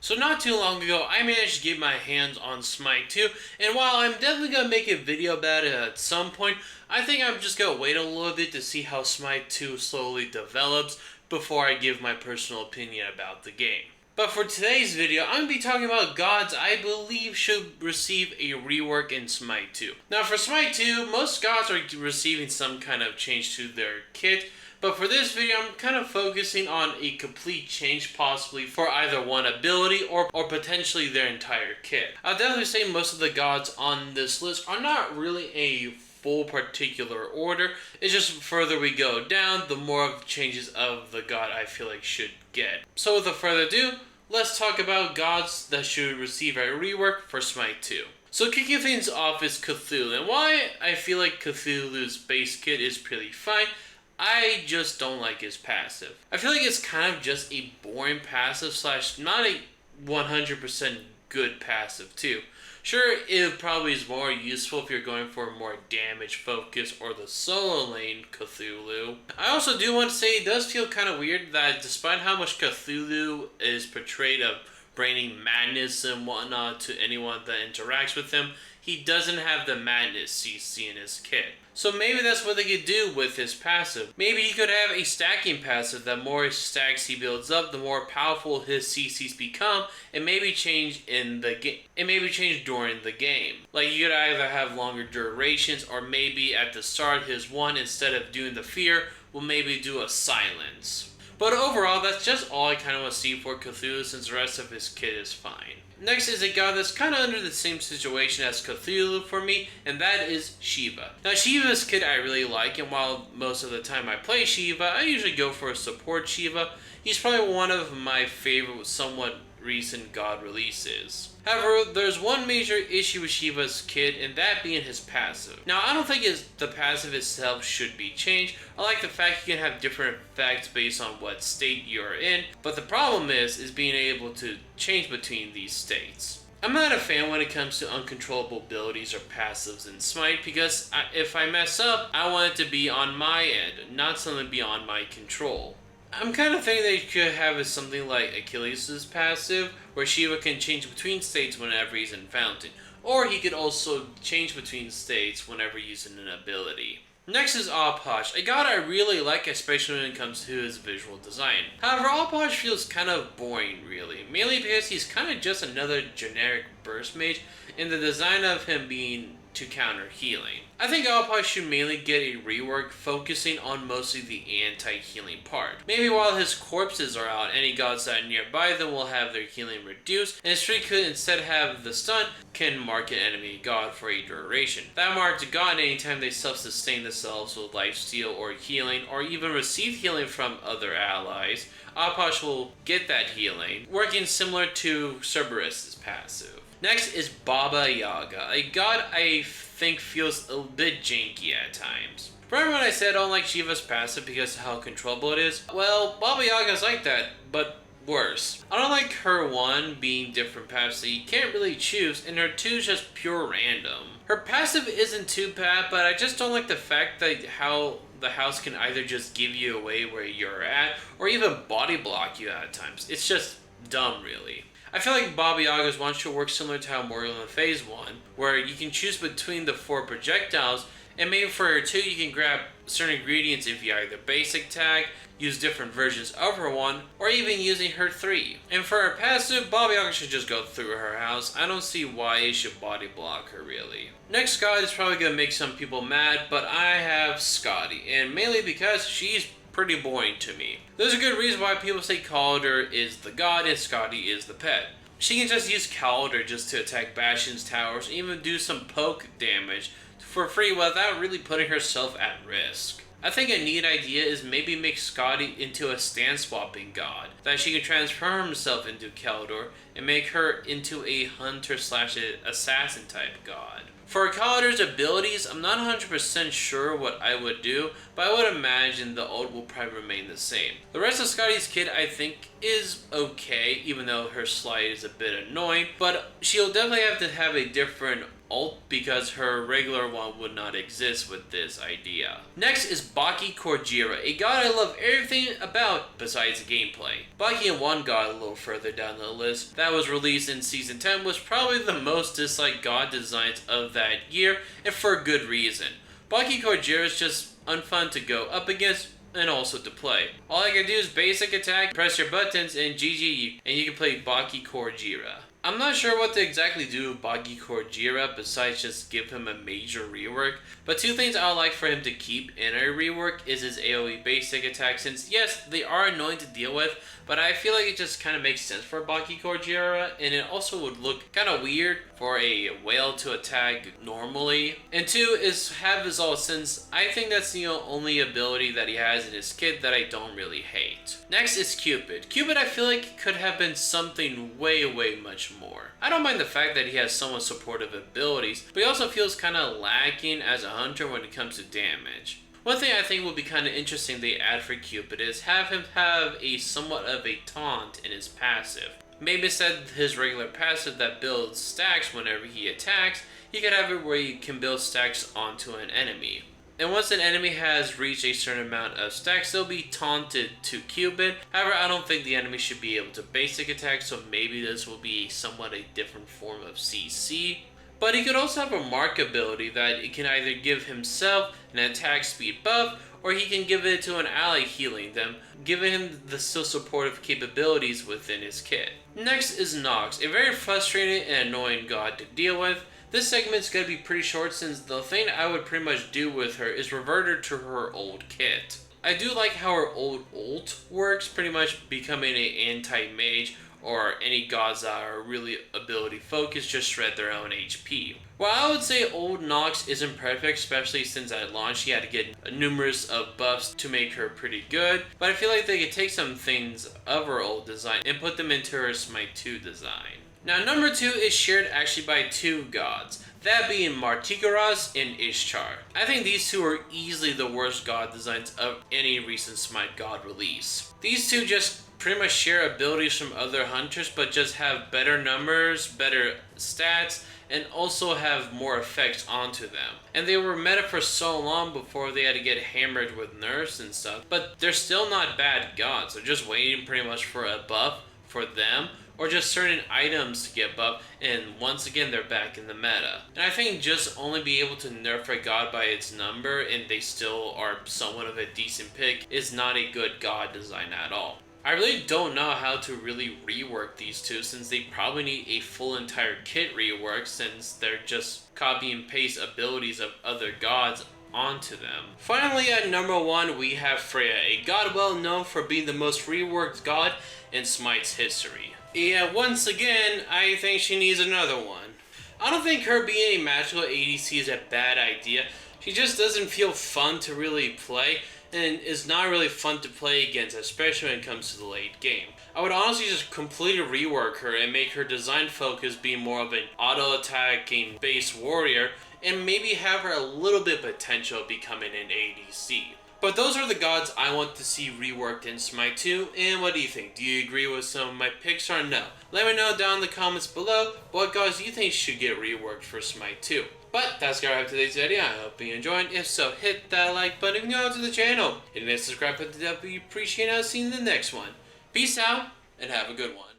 So not too long ago, I managed to get my hands on Smite 2, and while I'm definitely going to make a video about it at some point, I think I'm just going to wait a little bit to see how Smite 2 slowly develops before I give my personal opinion about the game. But for today's video, I'm going to be talking about gods I believe should receive a rework in Smite 2. Now for Smite 2, most gods are receiving some kind of change to their kit, but for this video, I'm kind of focusing on a complete change, possibly for either one ability or potentially their entire kit. I'll definitely say most of the gods on this list are not really a full particular order. It's just further we go down, the more of changes of the god I feel like should get. So without further ado, let's talk about gods that should receive a rework for Smite 2. So kicking things off is Cthulhu, and why I feel like Cthulhu's base kit is pretty fine, I just don't like his passive. I feel like it's kind of just a boring passive slash not a 100% good passive too. Sure, it probably is more useful if you're going for a more damage focus or the solo lane Cthulhu. I also do want to say it does feel kind of weird that despite how much Cthulhu is portrayed of bringing madness and whatnot to anyone that interacts with him, he doesn't have the madness CC in his kit. So maybe that's what they could do with his passive. Maybe he could have a stacking passive that more stacks he builds up, the more powerful his CCs become, and maybe change in the game. And maybe change during the game. Like you could either have longer durations, or maybe at the start his one, instead of doing the fear, will maybe do a silence. But overall, that's just all I kind of want to see for Cthulhu, since the rest of his kit is fine. Next is a god that's kind of under the same situation as Cthulhu for me, and that is Shiva. Now Shiva's kit I really like, and while most of the time I play Shiva, I usually go for a support Shiva. He's probably one of my favorite somewhat recent god releases. However, there's one major issue with Shiva's kit, and that being his passive. Now, I don't think the passive itself should be changed. I like the fact you can have different effects based on what state you're in, but the problem is being able to change between these states. I'm not a fan when it comes to uncontrollable abilities or passives in Smite, because if I mess up, I want it to be on my end, not something beyond my control. I'm kind of thinking they could have is something like Achilles' passive, where Shiva can change between states whenever he's in Fountain, or he could also change between states whenever using an ability. Next is Alposh, a god I really like, especially when it comes to his visual design. However, Alposh feels kind of boring really, mainly because he's kind of just another generic burst mage, in the design of him being to counter healing. I think Alposh should mainly get a rework focusing on mostly the anti-healing part. Maybe while his corpses are out, any gods that are nearby them will have their healing reduced, and his tree could instead have the stun can mark an enemy god for a duration. That marks a god anytime they self-sustain themselves with lifesteal or healing, or even receive healing from other allies. Alposh will get that healing, working similar to Cerberus' passive. Next is Baba Yaga, a god I think feels a bit janky at times. Remember when I said I don't like Shiva's passive because of how controllable it is? Well, Baba Yaga's like that, but worse. I don't like her 1 being different paths that you can't really choose, and her 2 is just pure random. Her passive isn't too bad, but I just don't like the fact that how the house can either just give you away where you're at, or even body block you at times. It's just dumb really. I feel like Baba Yaga's one should work similar to how Morgul in Phase 1, where you can choose between the 4 projectiles, and maybe for her 2 you can grab certain ingredients if you either basic tag, use different versions of her 1, or even using her 3. And for her passive, Baba Yaga should just go through her house. I don't see why it should body block her really. Next god is probably going to make some people mad, but I have Scotty, and mainly because she's pretty boring to me. There's a good reason why people say Calder is the god and Scotty is the pet. She can just use Calder just to attack Bastion's towers and even do some poke damage for free without really putting herself at risk. I think a neat idea is maybe make Scotty into a stand swapping god, that she can transform herself into Calder and make her into a hunter slash assassin type god. For Calder's abilities, I'm not 100% sure what I would do, but I would imagine the ult will probably remain the same. The rest of Scotty's kit I think is okay, even though her slide is a bit annoying, but she'll definitely have to have a different ult because her regular one would not exist with this idea. Next is Baki Korjira, a god I love everything about besides the gameplay. Baki and one god a little further down the list that was released in Season 10 was probably the most disliked god designs of that year, and for a good reason. Baki Korjira is just unfun to go up against and also to play. All I can do is basic attack, press your buttons, and GG, and you can play Baki Korjira. I'm not sure what to exactly do with Baki Korjira besides just give him a major rework, but two things I would like for him to keep in a rework is his AoE basic attack, since yes, they are annoying to deal with, but I feel like it just kind of makes sense for Baki Korjira, and it also would look kind of weird for a whale to attack normally. And two is have his ult, since I think that's the only ability that he has in his kit that I don't really hate. Next is Cupid. Cupid I feel like could have been something way much more. I don't mind the fact that he has somewhat supportive abilities, but he also feels kind of lacking as a hunter when it comes to damage. One thing I think would be kind of interesting they add for Cupid is have him have a somewhat of a taunt in his passive. Maybe instead of his regular passive that builds stacks whenever he attacks, he could have it where you can build stacks onto an enemy. And once an enemy has reached a certain amount of stacks, they'll be taunted to Cupid. However, I don't think the enemy should be able to basic attack, so maybe this will be somewhat a different form of CC. But he could also have a mark ability that it can either give himself an attack speed buff, or he can give it to an ally healing them, giving him the still supportive capabilities within his kit. Next is Nox, a very frustrating and annoying god to deal with. This segment's gonna be pretty short since the thing I would pretty much do with her is revert her to her old kit. I do like how her old ult works, pretty much becoming an anti-mage, or any gods that are really ability focused just shred their own HP. While I would say old Nox isn't perfect, especially since at launch she had to get numerous of buffs to make her pretty good, but I feel like they could take some things of her old design and put them into her Smite 2 design. Now number 2 is shared actually by two gods, that being Martikaras and Ishtar. I think these two are easily the worst god designs of any recent Smite god release. These two just pretty much share abilities from other hunters, but just have better numbers, better stats, and also have more effects onto them. And they were meta for so long before they had to get hammered with nerfs and stuff, but they're still not bad gods. They're just waiting pretty much for a buff for them, or just certain items to get buffed, and once again they're back in the meta. And I think just only be able to nerf a god by its number and they still are somewhat of a decent pick is not a good god design at all. I really don't know how to really rework these two, since they probably need a full entire kit rework, since they're just copy and paste abilities of other gods onto them. Finally, at number 1 we have Freya, a god well known for being the most reworked god in Smite's history. Yeah, once again, I think she needs another one. I don't think her being a magical ADC is a bad idea. She just doesn't feel fun to really play, and is not really fun to play against, especially when it comes to the late game. I would honestly just completely rework her and make her design focus be more of an auto-attacking base warrior, and maybe have her a little bit potential becoming an ADC. But those are the gods I want to see reworked in Smite 2, and what do you think? Do you agree with some of my picks or no? Let me know down in the comments below what gods you think should get reworked for Smite 2. But that's gonna wrap today's video. I hope you enjoyed. If so, hit that like button if you're new to the channel. Hitting that subscribe button, we appreciate it. I'll see you in the next one. Peace out, and have a good one.